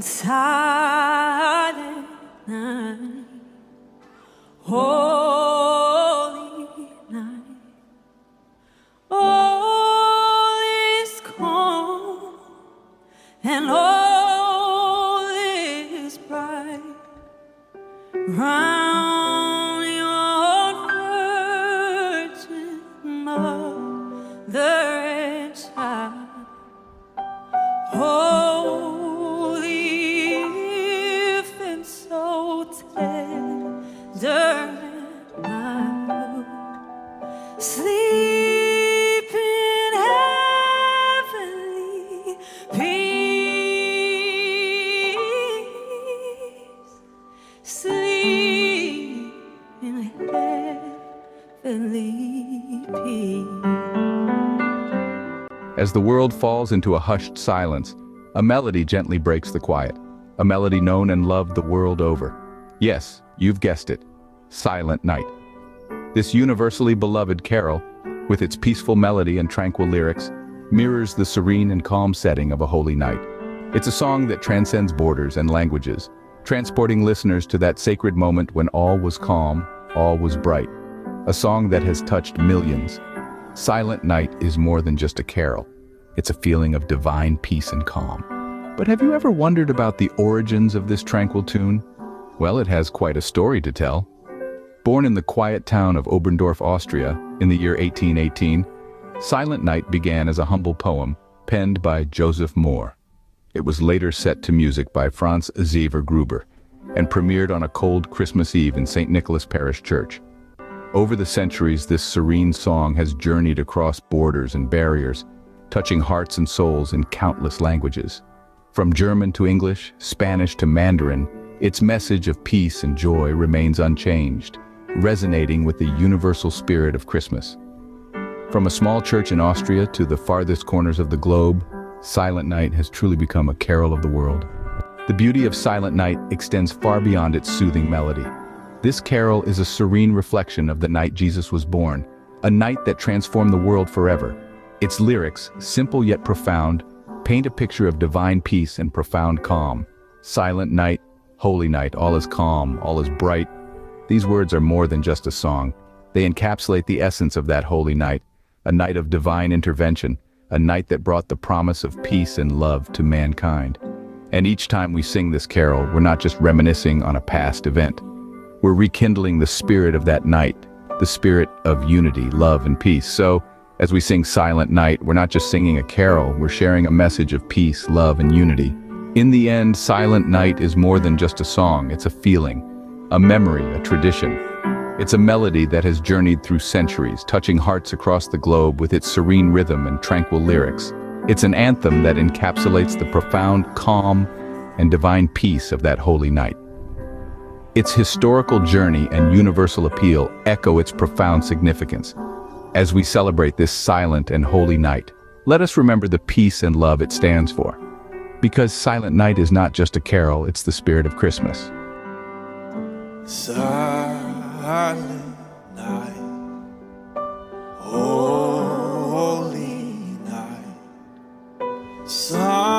silent night, holy night, all is calm and all is bright. Round your virgin mother and child, holy infant, so tender and mild, sleep in heavenly peace, sleep in heavenly peace. As the world falls into a hushed silence, a melody gently breaks the quiet, a melody known and loved the world over. Yes, you've guessed it, Silent Night. This universally beloved carol, with its peaceful melody and tranquil lyrics, mirrors the serene and calm setting of a holy night. It's a song that transcends borders and languages, transporting listeners to that sacred moment when all was calm, all was bright. A song that has touched millions. Silent Night is more than just a carol. It's a feeling of divine peace and calm. But have you ever wondered about the origins of this tranquil tune? Well, it has quite a story to tell. Born in the quiet town of Oberndorf, Austria, in the year 1818, Silent Night began as a humble poem penned by Joseph Mohr. It was later set to music by Franz Xaver Gruber and premiered on a cold Christmas Eve in St. Nicholas Parish Church. Over the centuries, this serene song has journeyed across borders and barriers, touching hearts and souls in countless languages. From German to English, Spanish to Mandarin, its message of peace and joy remains unchanged, resonating with the universal spirit of Christmas. From a small church in Austria to the farthest corners of the globe, Silent Night has truly become a carol of the world. The beauty of Silent Night extends far beyond its soothing melody. This carol is a serene reflection of the night Jesus was born, a night that transformed the world forever. Its lyrics, simple yet profound, paint a picture of divine peace and profound calm. Silent night, holy night, all is calm, all is bright. These words are more than just a song. They encapsulate the essence of that holy night, a night of divine intervention, a night that brought the promise of peace and love to mankind. And each time we sing this carol, we're not just reminiscing on a past event. We're rekindling the spirit of that night, the spirit of unity, love, and peace. So, as we sing Silent Night, we're not just singing a carol, we're sharing a message of peace, love, and unity. In the end, Silent Night is more than just a song, it's a feeling, a memory, a tradition. It's a melody that has journeyed through centuries, touching hearts across the globe with its serene rhythm and tranquil lyrics. It's an anthem that encapsulates the profound calm and divine peace of that holy night. Its historical journey and universal appeal echo its profound significance. As we celebrate this silent and holy night, let us remember the peace and love it stands for. Because Silent Night is not just a carol, it's the spirit of Christmas. Silent night, holy night, silent